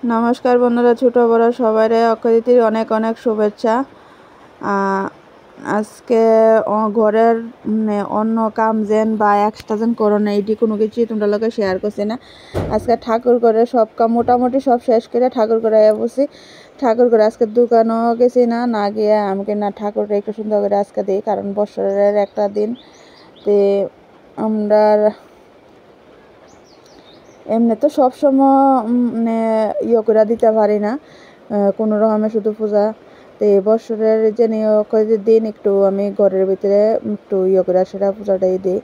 নমস্কার বন্ধুরা, ছোট বড় সবাইরে অক্ষয় তৃতীয়ার অনেক অনেক শুভেচ্ছা। আজকে ঘরের অন্য কাম যেন বা এক্সট্রা যেন করো না, এইটি কোনো কিছুই তোমরা লোকে শেয়ার করছি না। আজকে ঠাকুর করে সব কাম মোটামুটি সব শেষ করে ঠাকুর করে বসি। ঠাকুর করে আজকে দোকানও গেছি না গিয়ে আমাকে না ঠাকুরটা একটু সুন্দর করে আজকে দিই, কারণ বছরের একটা দিন। তে আমরা এমনি তো সবসময় মানে করে দিতে পারি না, কোনো রকমে শুধু পূজা। তো বছরের যে দিন একটু আমি ঘরের ভিতরে একটু করে সেটা পূজাটাই দিই।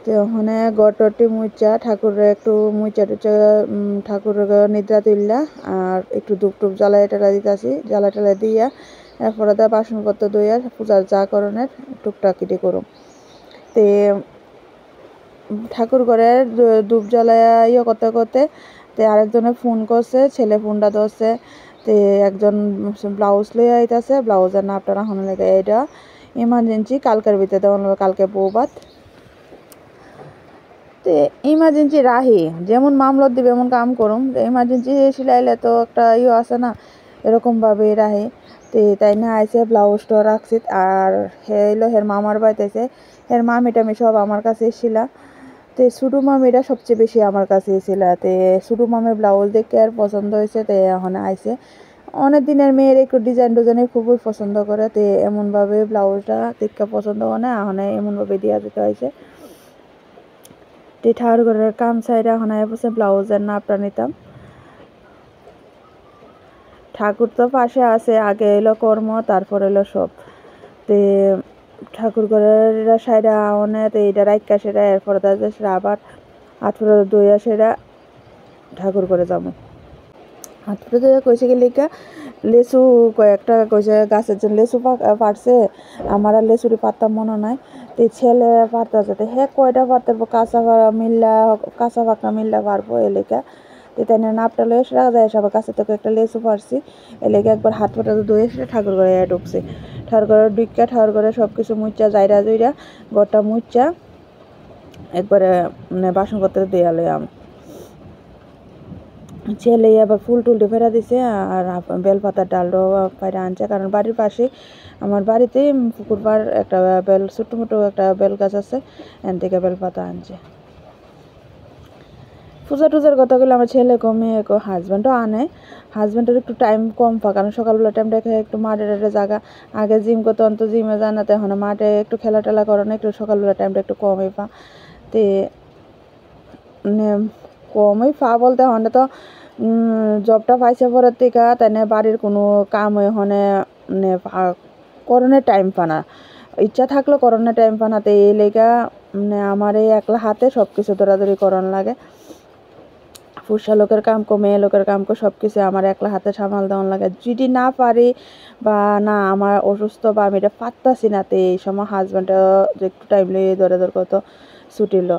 তো ওখানে গড়টি মুচা ঠাকুরের একটু মুচা টুচা ঠাকুরের নিদ্রা তুললা আর একটু ধূপ টুপ জ্বালাই টালা দিতেছি, জ্বালা টালা দিয়া এরপরে বাসনপত্র দইয়া পূজার যা করণের টুকটাকিটি করুম। তে ঠাকুর ঘরের ধূপ জ্বালাইয়া করতে করতে তে আরেকজনে ফোন করছে, ছেলে ফোনটা ধরছে। তে একজন ব্লাউজ লইয়া আইতাছে, ব্লাউজের নাপটা রাখানো লেগে এটা ইমার্জেন্সি কালকের ভিতরে দেওয়া, কালকে বৌবাত। তে ইমার্জেন্সি রাহি যেমন মামলত দিবে এমন কাম করুম। ইমার্জেন্সি সিলাইলে তো একটা আছে না, এরকমভাবে রাহি। তে তাই না আইসে ব্লাউজটা রাখছি আর হের মামার বাড়িতে আছে, হের মামি টামি সব আমার কাছে এসেছিলা। তে ছোটো মামিটা সবচেয়ে বেশি আমার কাছে ছিল। তে ছোটো মামির ব্লাউজ দেখে আর পছন্দ হয়েছে, তে এখন আইসে। অনেক দিনের মেয়ের একটু ডিজাইন খুবই পছন্দ করে, তে এমনভাবে ব্লাউজটা দেখে পছন্দ হয় না, এখন এমনভাবে দিয়া দিতে হয়েছে। তে ঠাকুর ঘরের কাম সাইডে এখন বসে ব্লাউজের নাপটা নিতাম। ঠাকুর তো পাশে আছে, আগে এলো কর্ম তারপর এলো সব। তে ঠাকুর ঘরের সাইডে অনেক এইটা রাইকা সেটা এরপরে সেটা আবার হাত ফুটো দইয়া সেটা ঠাকুর করে যাবো। হাত ফুটো দইয়া কইছে কি লিখা লেচু কয়েকটা কইছে গাছের জন্য লেচু পারছে, আমার আর লেচুরি পারতাম মনে নাই। তো ছেলে পারতেছে, তো হে কয়টা পারতে কাঁচা পাকা মিল্লা পারবো এলাকা। তো তাই নাপটা লয়ে রাখা যায় সবার কাছে, তো একটা লেচু পারছি এলাকা। একবার হাত ফোটা ধুয়ে এসে ঠাকুর ঘরে ঢুকছি। ঠাকুর ঘরে ঢুকা ঠাকুর ঘরে সব কিছু মুচ্চা জায়রা জুইরা ঘরটা মুচ্চা একবারে বাসনপত্র দেয়া লইয়াম। ছেলে আবার ফুল টুলটি ফেরা দিছে আর বেলপাতার ডালও ফেরা আনছে, কারণ বাড়ির পাশে আমার বাড়িতেই পুকুর পাড় একটা ছোট্ট মোটো একটা বেল গাছ আছে, এন থেকে বেলপাতা আনছে। পূজা টুজার কথা বলে আমার ছেলে কমে হাজব্যান্ডও আনে। হাজব্যান্ডের একটু টাইম কম পা, কারণ সকালবেলা টাইমটা একটু মাঠে জায়গা আগে জিম করতে অন্ত জিমে জানাতে এখন মাঠে একটু খেলা টেলা করানো, একটু সকালবেলা টাইমটা একটু কমই পা। তে কমই পা বলতে হনে তো জবটা পাইছে পরের থেকে তাই বাড়ির কোনো কাম ওখানে করণের টাইম পানা, ইচ্ছা থাকলেও করণের টাইম পানাতে এই লেগা আমার এই একলা হাতে সব কিছু দৌড়াদৌড়ি করণ লাগে। পুরুষা লোকের কাম কো মেয়ে লোকের কাম কো সব কিছু আমার একলা হাতে সামাল দেওয়ান লাগে। যদি না পারি বা না আমার অসুস্থ বা আমি এটা পারতাছি না, তো এই সময় হাজব্যান্ডও একটু টাইম লিয়ে ধরে কত ছুটিল।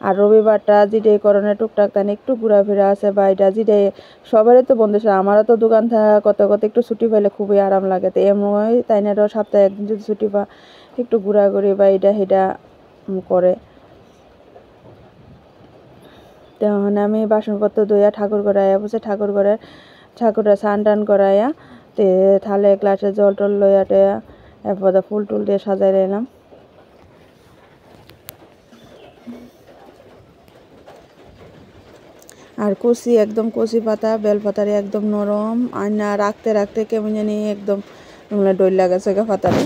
আর রবিবারটা যেটাই করণে টুকটাক তাই একটু ঘোরাফেরা আছে বা এটা যেটাই সবারই তো বন্ধু, আমারও তো দোকান থাকা কত একটু ছুটি পাইলে খুবই আরাম লাগে। তো এমন তাই না সপ্তাহে একদিন যদি ছুটি পা একটু ঘোরাঘুরি বা এটা সেটা করে। তখন আমি বাসনপত্র ধুইয়া ঠাকুর করাইয়া বসে ঠাকুরের স্নান টান করাইয়া তে থালে গ্লাসে জল টল লইয়া টেয়া এরপর ফুল টুল দিয়ে সাজাই নিলাম। আর একদম কচি পাতা বেলপাতারে একদম নরম, আয়না রাখতে রাখতে কেমন জানি একদম ডইল লাগাছে পাতারে।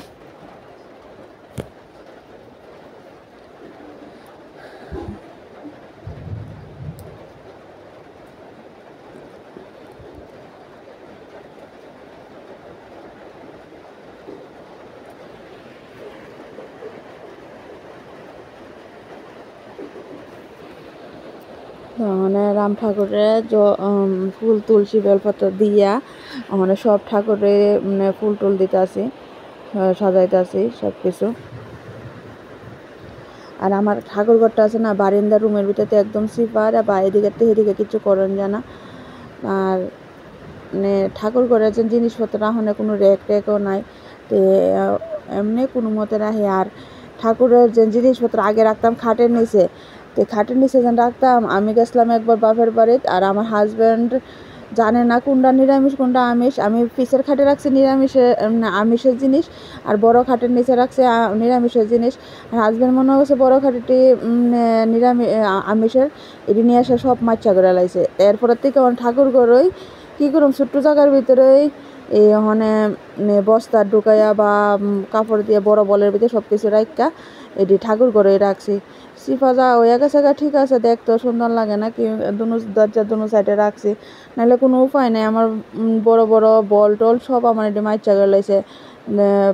মানে রাম ঠাকুরের ফুল তুলসী বেলপত্র দিয়া মানে সব ঠাকুরে মানে ফুল টুল দিতেছি, সাজাইতেছি সব কিছু। আর আমার ঠাকুর ঘরটা আছে না বারিন্দার রুমের ভিতরে একদম সিপার, বা এদিকে এদিকে কিছু করেন জানা। আর মানে ঠাকুর ঘরের যে জিনিসপত্র রাখনে কোনো রেকও নাই, তো এমনি কোনো মতে রাখি। আর ঠাকুরের যে জিনিসপত্র আগে রাখতাম খাটের নিচে, তো খাটের নিচে যেন রাখতাম। আমি গেছিলাম একবার বাপের বাড়িতে, আর আমার হাজব্যান্ড জানে না কোনটা নিরামিষ কোনটা আমিষ। আমি পিসের খাটে রাখছি আমিষের জিনিস, আর বড় খাটের নিচে রাখছি নিরামিষের জিনিস। আর হাজব্যান্ড মনে হচ্ছে বড় খাটেটি আমিষের, এটি নিয়ে এসে সব মাচ্চা করে লাইছে। এরপরের থেকে ঠাকুর ঘরই কী করুম, ছোট্ট জায়গার ভিতরেই এই ওখানে বস্তা ঢুকাইয়া বা কাপড় দিয়ে বড় বলের ভিতরে সব কিছু রাখা এটি ঠাকুর ঘরেই রাখছি। সিফাজা হয়ে গেছে, ঠিক আছে, দেখতে সুন্দর লাগে না কি, দরজার দুনো সাইডে রাখছি, নাহলে কোনো উপায় নেই। আমার বড় বড় বল টল সব আমার এটি মাইচা গেলে লাইছে।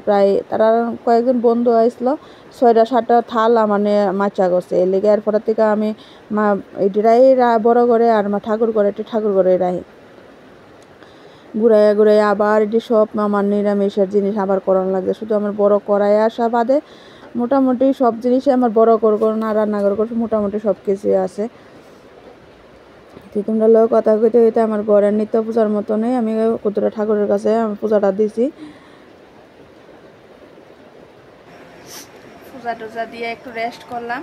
প্রায় তারা কয়েকজন বন্ধু আসলো, 6টা-7টা থাল আমার মাচা করছে। এর লেগে এরপরের থেকে আমি এটিরাই বড় করে আর ঠাকুর করে ঠাকুর করে রাখি। ঘুরাইয়া ঘুরাইয়া আবার এটি সব আমার নিরামিষের জিনিস আবার করানো লাগছে। শুধু আমার বড় কড়াই আসা বাদে মোটামুটি সব জিনিসই আমার বড় করে না রান্না করে মোটামুটি সব কিছুই আছে। তোমরা লোক কথা কইতে হইতে আমার ঘরের নিত্য পূজার মতনই আমি কতটা ঠাকুরের কাছে আমি পূজাটা দিছি। পূজা টুজা দিয়ে একটু রেস্ট করলাম।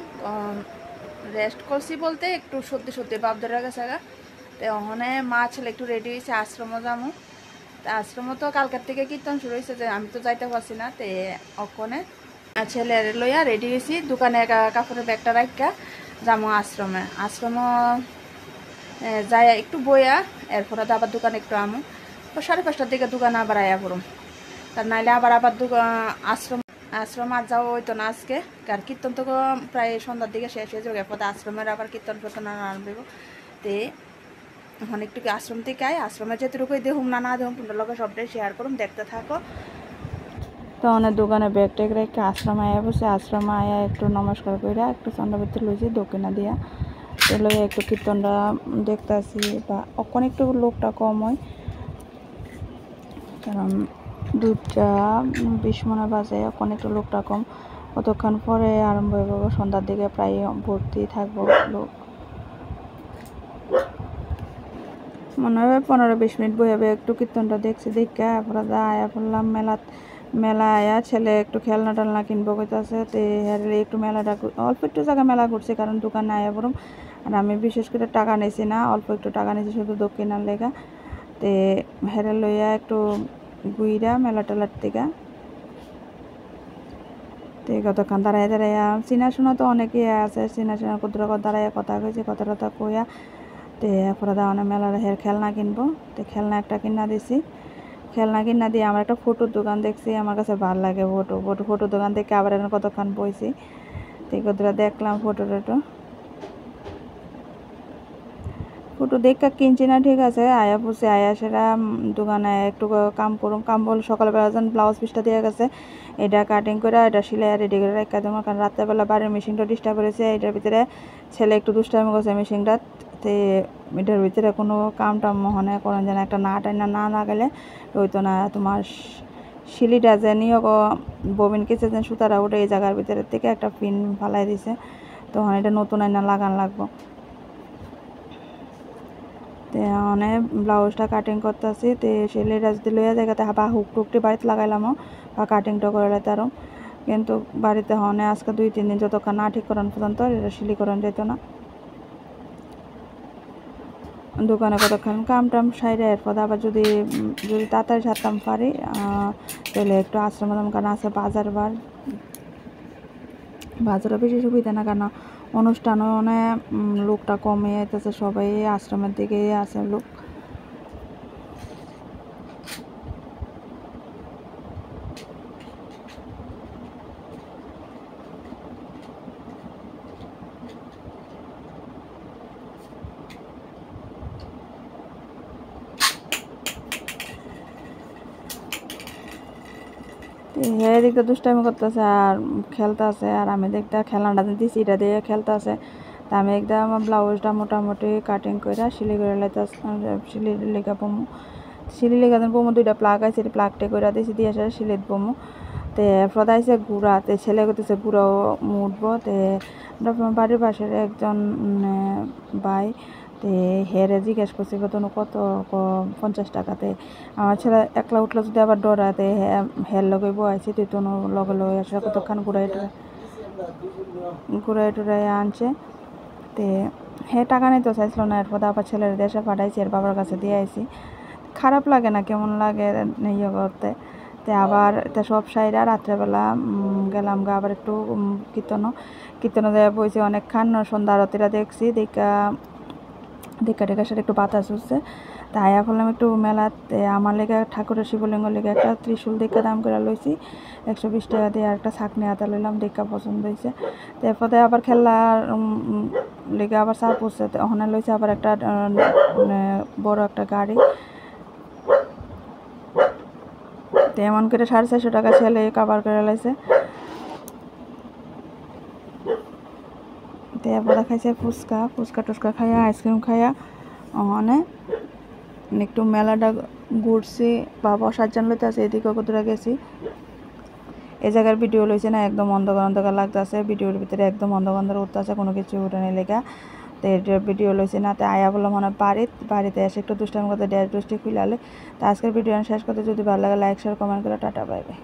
রেস্ট করছি বলতে একটু সত্যি বাপ ধরে গেছে গা। তো ওখানে মা ছেলে একটু রেডি হয়েছে আশ্রমও যাবো। তা আশ্রমও তো কালকের থেকে কীর্তন শুরু হয়েছে, যে আমি তো যাইতে পারছি না। তো ওখানে ছেলে লইয়া রেডি হয়েছি, দোকানে কাপড়ের ব্যাগটা রাখা যাবো আশ্রমে। যাই একটু বইয়া এরপরে আবার দোকানে একটু আমো। তো 5:30টার দিকে দোকানে আবার আয়া পড়ুম। তার নাইলে আবার আশ্রম আর যাওয়া হইতো না আজকে, কারণ কীর্তন তো প্রায় সন্ধ্যার দিকে শেষ হয়ে যাবে। পথে আশ্রমের আবার কীর্তন আরম্ভ হইব। তে এখন একটু আশ্রম থেকে আশ্রমে যেটুকুই দেখুম না দেখুম তোমরা লোকের সবটাই শেয়ার করুম, দেখতে থাকো। তো অনেক দোকানে ব্যাগ ট্যাগ রেখে আশ্রম আয়া বসে, আশ্রম আয়া একটু নমস্কার করে একটু চন্দ্রবতী লইছি দক্ষিণা দিয়া লইয়া একটু কীর্তনটা দেখতে আসি। বা অখন একটু লোকটা কম হয়, কারণ 2:20 মনে বাজে, এখন একটু লোকটা কম। কতক্ষণ পরে আরম্ভ হইব, সন্ধ্যার দিকে প্রায় ভর্তি থাকবো লোক। মনে হয় 15-20 মিনিট বইবে একটু কীর্তনটা দেখছি। দেখে এরপরে আয়া পড়লাম মেলা আয়া ছেলে একটু খেলনা টেলনা কিনবো কইতাছে। তো হেরে একটু মেলাটা অল্প একটু জায়গা মেলা করছে, কারণ দোকানে আয়া পড়ুম। আর আমি বিশেষ করে টাকা নিয়েছি না, অল্প একটু টাকা নিয়েছি শুধু দক্ষিণার লেগা। তো হেরে লইয়া একটু গুইরা মেলা টেলার থেকে তো কতক্ষণ দাঁড়াইয়া চিনাশোনা তো অনেকেই আছে, চিনাশোনা কুদ্র দাঁড়াইয়া কথা কইছে, কথা কইয়া তো এরপরে দাঁড়ানো মেলার খেলনা কিনবো। তো খেলনা একটা কিনা দিছি, খেলনা কিনা দিয়ে আমার একটা ফটোর দোকান দেখছি, আমার কাছে ভালো লাগে ফটো দোকান দেখে আবার এখন কতক্ষণ বইছি। তো কতটা দেখলাম ফটো দেখা কিনছি না, ঠিক আছে। আয়া পড়ছে, আয়া সেরা দোকানে একটু কাম বল সকালবেলা যেন ব্লাউজ পিসটা দিয়ে গেছে, এটা কাটিং করে এটা সিলাই রেডি করে রেখে দেবো, কারণ রাত্রেবেলা বাড়ির মেশিনটা ডিস্টার্ব করেছে। এটার ভিতরে ছেলে একটু দুষ্টামি করছে মেশিনটা, তো এটার ভিতরে কোনো কামটাম মনে করেন যেন একটা না লাগালে হইতো না। তোমার শিলিটা যে নিয়ে ববিন কেছে যেন সুতারা উঠে এই জায়গার ভিতরের থেকে একটা পিন ফালাই দিছে, তখন এটা নতুন আইনা লাগান লাগবো। তো অনেক ব্লাউজটা কাটিং করতেছি। তো সেলেরা যদি লইয়া জায়গাতে বা হুকটুকটি বাড়িতে লাগাইলামও বা কাটিংটা করে লাইতারও, কিন্তু বাড়িতে হনে আজকে 2-3 দিন যতক্ষণ না ঠিক করান পর্যন্ত এটা সিলি করান যেত না। দোকানে কতক্ষণ কাম টাম সাইডে এরপর আবার যদি তাড়াতাড়ি সারতাম পারি তাহলে একটু আশ্রম কারণ আছে বাজারও বেশি সুবিধা না, কারণ অনুষ্ঠানও অনেক লোকটা কমে যাইতেছে, সবাই আশ্রমের দিকে আছে লোক। হ্যাঁ দেখতে দুষ্টামি করতেছে আর খেলতে আছে, আর আমি দেখতে খেলনাটা দিচ্ছি এটা দিয়ে খেলতে আছে। তা আমি একদম আমার ব্লাউজটা মোটামুটি কাটিং করে সিলি করে লাইতে সিলি লেগে বমু 2টা প্লাগ আছে, প্লাগটে করে দিয়েছি দিয়ে আসে সিলিত বমু। তো এরপর আইসে গুড়া, তো ছেলে করতেছে গুড়াও মুটবো। তো আমরা বাড়ির পাশের একজন ভাই, তো হেরে জিজ্ঞেস করছি কত 50 টাকাতে। আমার ছেলে একলা উঠলে যদি আবার ডরাতে হের লগে বয়াইছি, তুই তো লগে লগে আসলে কতক্ষণ ঘুরাই টুরাই আনছে। তো হে টাকা নিতে চাইছিল না, এরপর আবার ছেলের দেশে পাঠাইছি, এর বাবার কাছে দিয়ে আইছি। খারাপ লাগে না, কেমন লাগে ইয়ে করতে। তো আবার এটা সব সাইরা রাত্রেবেলা গেলাম গা আবার একটু কীর্তন দেওয়া বইছে অনেকক্ষণ, সন্ধ্যা আরতিটা দেখছি, দেখা সাথে একটু বাতাস উঠছে। তাই আয়া বললাম একটু মেলাতে আমার লেগে ঠাকুরের শিবলিঙ্গ লেগে একটা ত্রিশূল দেখা দাম করে লইছি 120 টাকা দিয়ে, আর একটা ছাকনি হাতা লইলাম, দেখা পছন্দ হয়েছে। তারপরে আবার খেলার লেগে আবার চা পড়ছে, ওখানে লইছে আবার একটা বড় একটা গাড়ি। তো এমন করে 450 টাকা ছেলে কাভার করে লাইছে। তারপরে খাইছে ফুচকা টুচকা খাইয়া, আইসক্রিম খাইয়া ওখানে একটু মেলাটা ঘুরছি বা বসার জন্য লইতে আছে, এদিকে কতটা গেছি। এই জায়গার ভিডিও লইছে না, একদম অন্ধকার লাগতেছে, ভিডিওর ভিতরে একদম অন্ধকার উঠতেছে, কোনো কিছু উঠে নেই লেখা। তো এটার ভিডিও লইছে না। তো আয়া বললাম মনে বাড়িতে এসে একটু দুষ্টামি করতে, ড্যাশ দুষ্টি খুলে আলে। তো আজকের ভিডিও শেষ করতে, যদি ভালো লাগে লাইক শেয়ার কমেন্ট করে, টাটা বাই বাই।